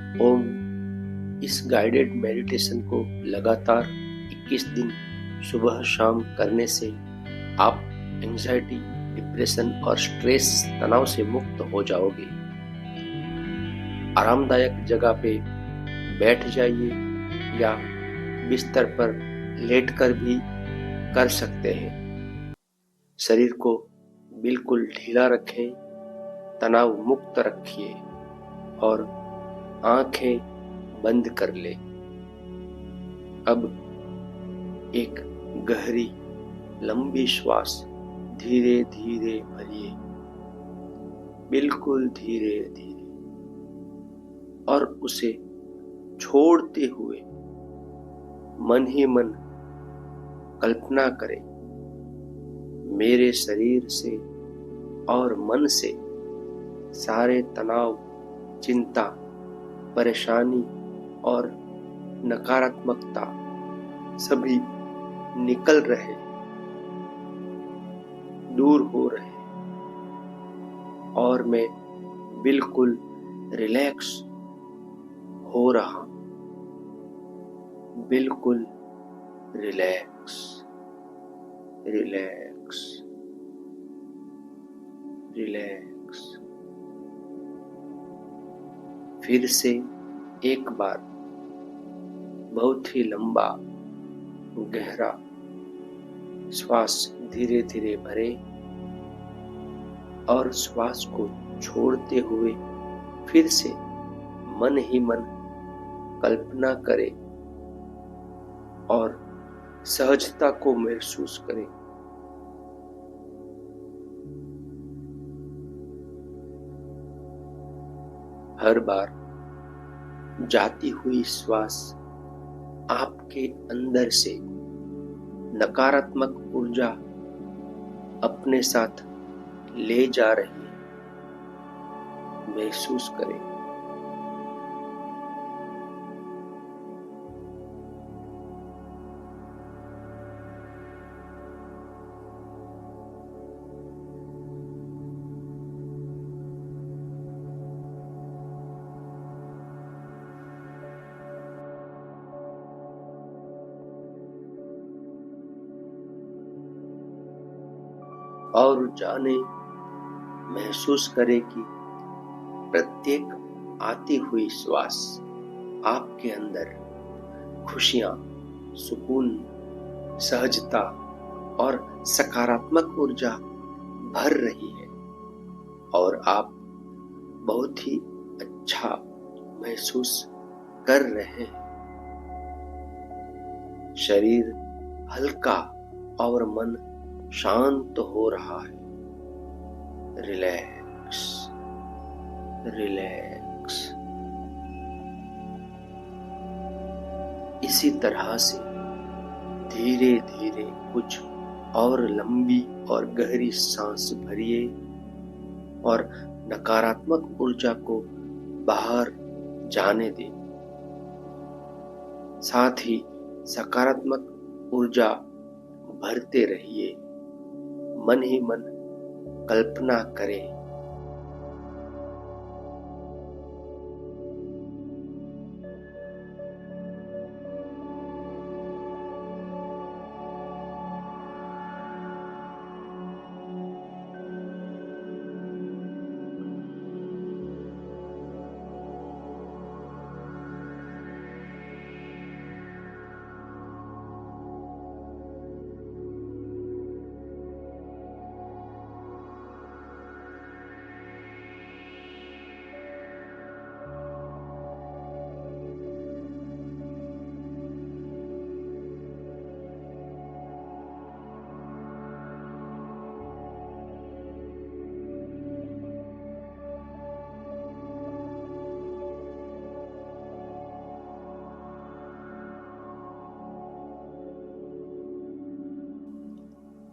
ओम इस guided meditation को लगातार 21 दिन सुबह शाम करने से आप एंजाइटी, डिप्रेशन और स्ट्रेस तनाव से मुक्त हो जाओगे। आरामदायक जगह पे बैठ जाइए या बिस्तर पर लेटकर भी कर सकते हैं। शरीर को बिल्कुल ढीला रखें, तनाव मुक्त रखिए और आंखें बंद कर ले। अब एक गहरी लंबी श्वास धीरे धीरे भरिए, बिल्कुल धीरे धीरे, और उसे छोड़ते हुए मन ही मन कल्पना करें, मेरे शरीर से और मन से सारे तनाव, चिंता, परेशानी और नकारात्मकता सभी निकल रहे, दूर हो रहे, और मैं बिल्कुल रिलैक्स हो रहा, बिल्कुल रिलैक्स, रिलैक्स, रिलैक्स। फिर से एक बार बहुत ही लंबा गहरा श्वास धीरे धीरे भरें और श्वास को छोड़ते हुए फिर से मन ही मन कल्पना करें और सहजता को महसूस करें। हर बार जाती हुई श्वास आपके अंदर से नकारात्मक ऊर्जा अपने साथ ले जा रही है, महसूस करें। और जाने, महसूस करें कि प्रत्येक आती हुई श्वास आपके अंदर खुशियां, सुकून, सहजता और सकारात्मक ऊर्जा भर रही है और आप बहुत ही अच्छा महसूस कर रहे हैं। शरीर हल्का और मन शांत हो रहा है। Relax, relax. इसी तरह से धीरे धीरे कुछ और लंबी और गहरी सांस भरिए और नकारात्मक ऊर्जा को बाहर जाने दें। साथ ही सकारात्मक ऊर्जा भरते रहिए। मन ही मन कल्पना करें,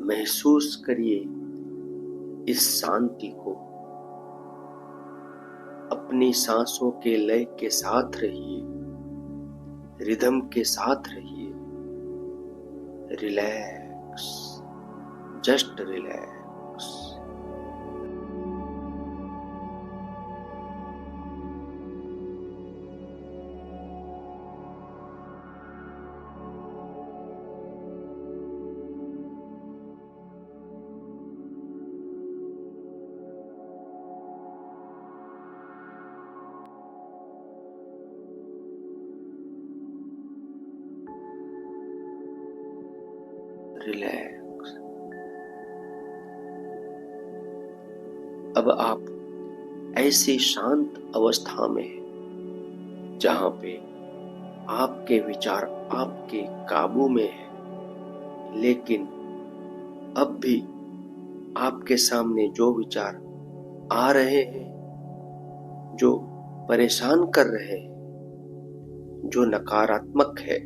महसूस करिए इस शांति को। अपनी सांसों के लय के साथ रहिए, रिदम के साथ रहिए। Relax, just relax. रिलैक्स। अब आप ऐसी शांत अवस्था में हैं जहां पे आपके विचार आपके काबू में है, लेकिन अब भी आपके सामने जो विचार आ रहे हैं, जो परेशान कर रहे हैं, जो नकारात्मक है,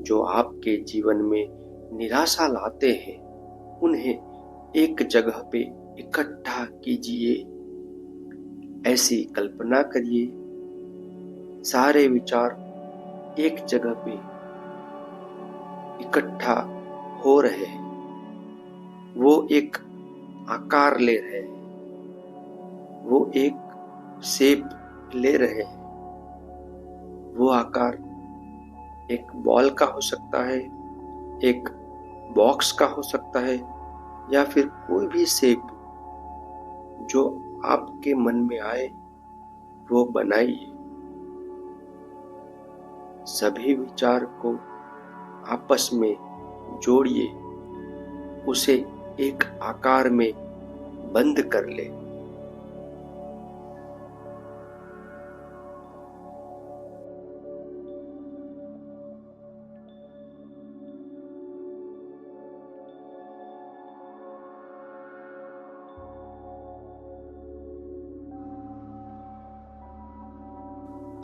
जो आपके जीवन में निराशा लाते हैं, उन्हें एक जगह पे इकट्ठा कीजिए। ऐसी कल्पना करिए, सारे विचार एक जगह पे इकट्ठा हो रहे हैं, वो एक आकार ले रहे हैं, वो एक शेप ले रहे हैं। वो आकार एक बॉल का हो सकता है, एक बॉक्स का हो सकता है, या फिर कोई भी शेप जो आपके मन में आए वो बनाइए। सभी विचार को आपस में जोड़िए, उसे एक आकार में बंद कर ले।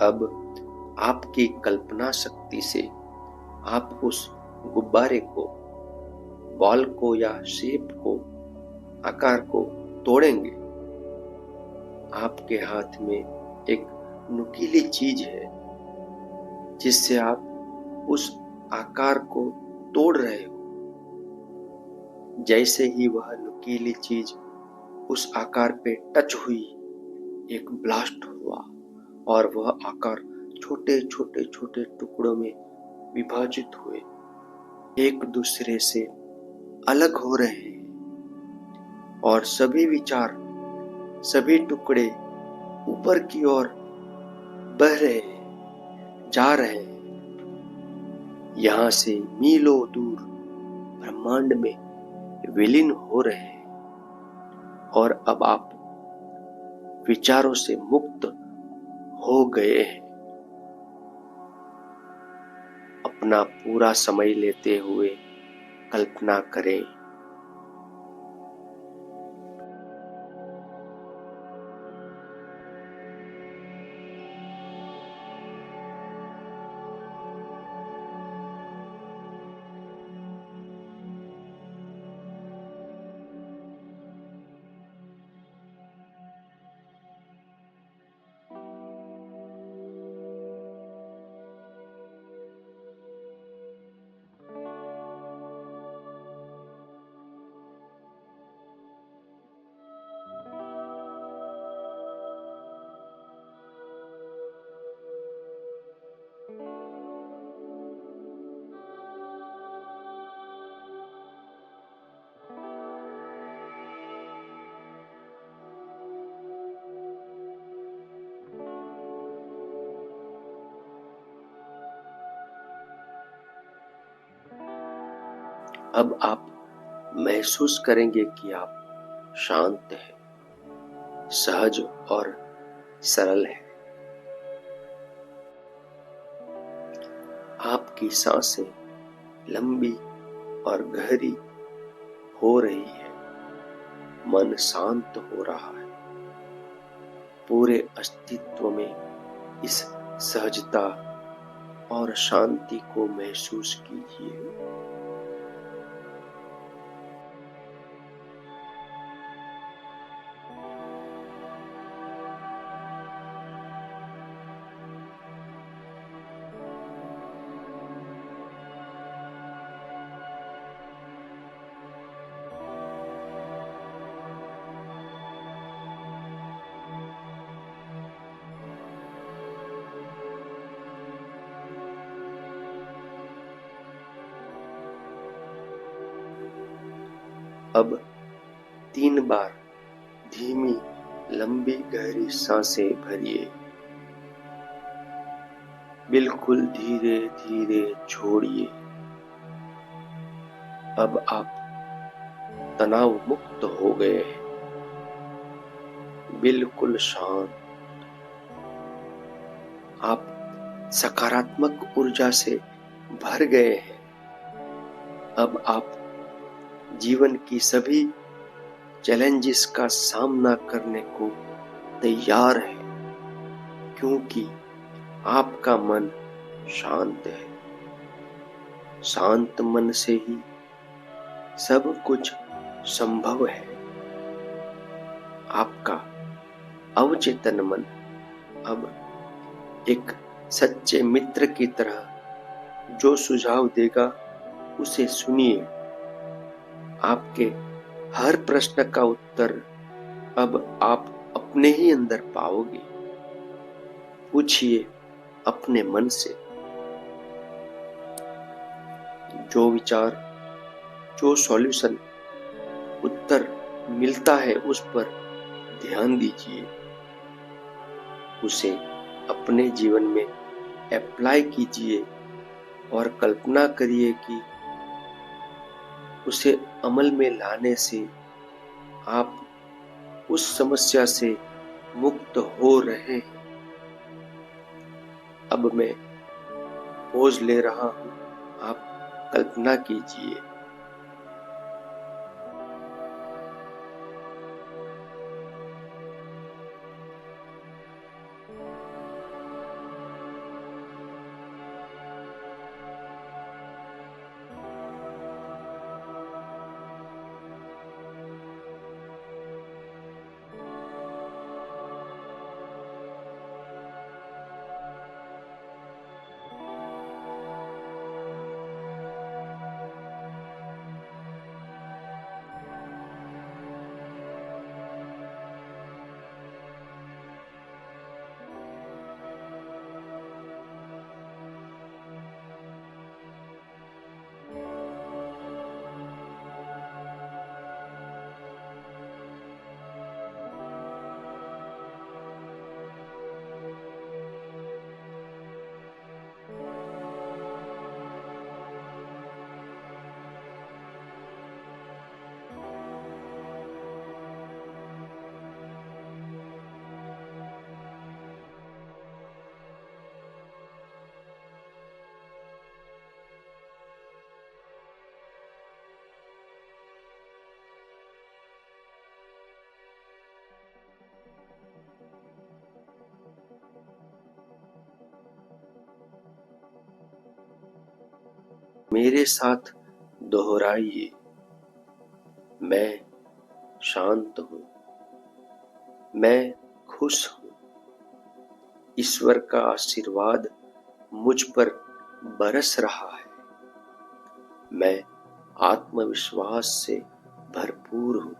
अब आपकी कल्पना शक्ति से आप उस गुब्बारे को, बॉल को या शेप को, आकार को तोड़ेंगे। आपके हाथ में एक नुकीली चीज है जिससे आप उस आकार को तोड़ रहे हो। जैसे ही वह नुकीली चीज उस आकार पे टच हुई, एक ब्लास्ट हुआ और वह आकार छोटे छोटे छोटे टुकड़ों में विभाजित हुए, एक दूसरे से अलग हो रहे हैं और सभी विचार, सभी टुकड़े ऊपर की ओर बह रहे हैं, जा रहे हैं। यहां से मीलों दूर ब्रह्मांड में विलीन हो रहे हैं और अब आप विचारों से मुक्त हो गए हैं। अपना पूरा समय लेते हुए कल्पना करें। अब आप महसूस करेंगे कि आप शांत हैं, सहज और सरल हैं। आपकी सांसें लंबी और गहरी हो रही है, मन शांत हो रहा है। पूरे अस्तित्व में इस सहजता और शांति को महसूस कीजिए। अब 3 बार धीमी लंबी गहरी सांसें भरिए। बिल्कुल धीरे धीरे छोड़िए। अब आप तनाव मुक्त हो गए हैं, बिल्कुल शांत। आप सकारात्मक ऊर्जा से भर गए हैं। अब आप जीवन की सभी चैलेंजेस का सामना करने को तैयार हैं, क्योंकि आपका मन शांत है। शांत मन से ही सब कुछ संभव है। आपका अवचेतन मन अब एक सच्चे मित्र की तरह जो सुझाव देगा उसे सुनिए। आपके हर प्रश्न का उत्तर अब आप अपने ही अंदर पाओगे। पूछिए अपने मन से, जो विचार, जो सॉल्यूशन, उत्तर मिलता है उस पर ध्यान दीजिए। उसे अपने जीवन में अप्लाई कीजिए और कल्पना करिए कि उसे अमल में लाने से आप उस समस्या से मुक्त हो रहे हैं। अब मैं पॉज ले रहा हूं, आप कल्पना कीजिए। मेरे साथ दोहराइए, मैं शांत हूं, मैं खुश हूं, ईश्वर का आशीर्वाद मुझ पर बरस रहा है, मैं आत्मविश्वास से भरपूर हूं,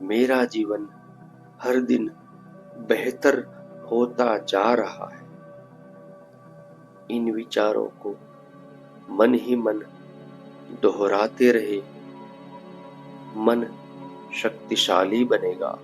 मेरा जीवन हर दिन बेहतर होता जा रहा है। इन विचारों को मन ही मन दोहराते रहे, मन शक्तिशाली बनेगा।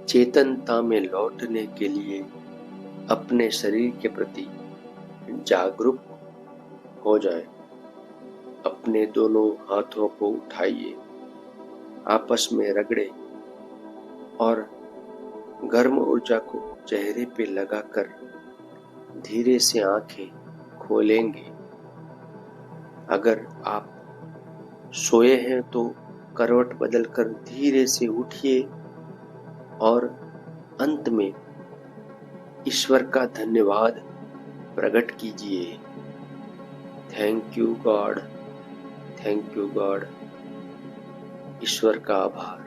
चेतनता में लौटने के लिए अपने शरीर के प्रति जागरूक हो जाएं। अपने दोनों हाथों को उठाइए, आपस में रगड़े और गर्म ऊर्जा को चेहरे पे लगाकर धीरे से आंखें खोलेंगे। अगर आप सोए हैं तो करवट बदलकर धीरे से उठिए और अंत में ईश्वर का धन्यवाद प्रकट कीजिए। Thank you God, thank you God. ईश्वर का आभार।